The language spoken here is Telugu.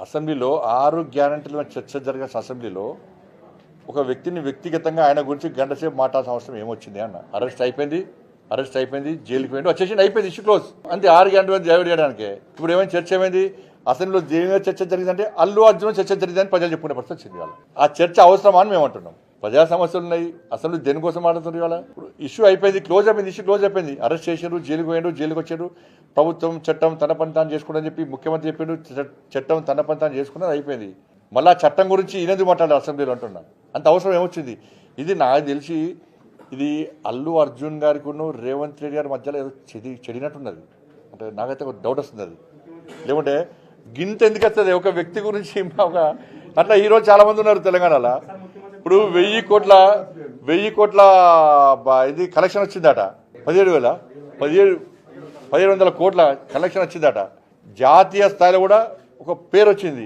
అసెంబ్లీలో 6 గ్యారంటీల చర్చ జరిగిన అసెంబ్లీలో ఒక వ్యక్తిని వ్యక్తిగతంగా ఆయన గురించి గంట సేపు మాట్లాడాల్సిన అవసరం ఏమొచ్చింది అన్న. అరెస్ట్ అయిపోయింది, జైలుకి పోయింది, వచ్చేసి అయిపోయింది, ఇష్యూ క్లోజ్. అంతే 6 గంటలు జాయిన్ చేయడానికి. ఇప్పుడు ఏమైనా చర్చ ఏమైంది? అసెంబ్లీలో దేని చర్చ జరిగిందంటే అల్లు అర్జున్ చర్చ జరిగిందని ప్రజలు చెప్పుకునే పరిస్థితి వచ్చింది. ఇవాళ ఆ చర్చ అవసరమా అని మేము అంటున్నాం. ప్రజా సమస్యలు ఉన్నాయి, అసెంబ్లీ దేనికోసం మాట్లాడుతున్నారు. ఇవాళ ఇష్యూ అయిపోయింది, ఇష్యూ క్లోజ్ అయిపోయింది. అరెస్ట్ చేశారు, జైలుకి పోయారు, జైలుకి వచ్చారు. ప్రభుత్వం చట్టం తన పని తాను చేసుకుని చెప్పి ముఖ్యమంత్రి చెప్పిండు, చట్టం తన పని తాను చేసుకున్నది అయిపోయింది. మళ్ళీ చట్టం గురించి ఈయనది మాట్లాడారు అసెంబ్లీలో అంటున్నా. అంత అవసరం ఏమొచ్చింది? ఇది నాకు తెలిసి ఇది అల్లు అర్జున్ గారికి రేవంత్ రెడ్డి గారి మధ్యలో ఏదో చెడినట్టున్నది. అంటే నాకైతే ఒక డౌట్ వస్తుంది. అది లేకుంటే గింత ఎందుకు వస్తుంది ఒక వ్యక్తి గురించి? అట్లా ఈరోజు చాలా మంది ఉన్నారు తెలంగాణలో. ఇప్పుడు 1000 కోట్ల ఇది కలెక్షన్ వచ్చిందట. 1700 కోట్ల కలెక్షన్ వచ్చిందట. జాతీయ స్థాయిలో కూడా ఒక పేరు వచ్చింది.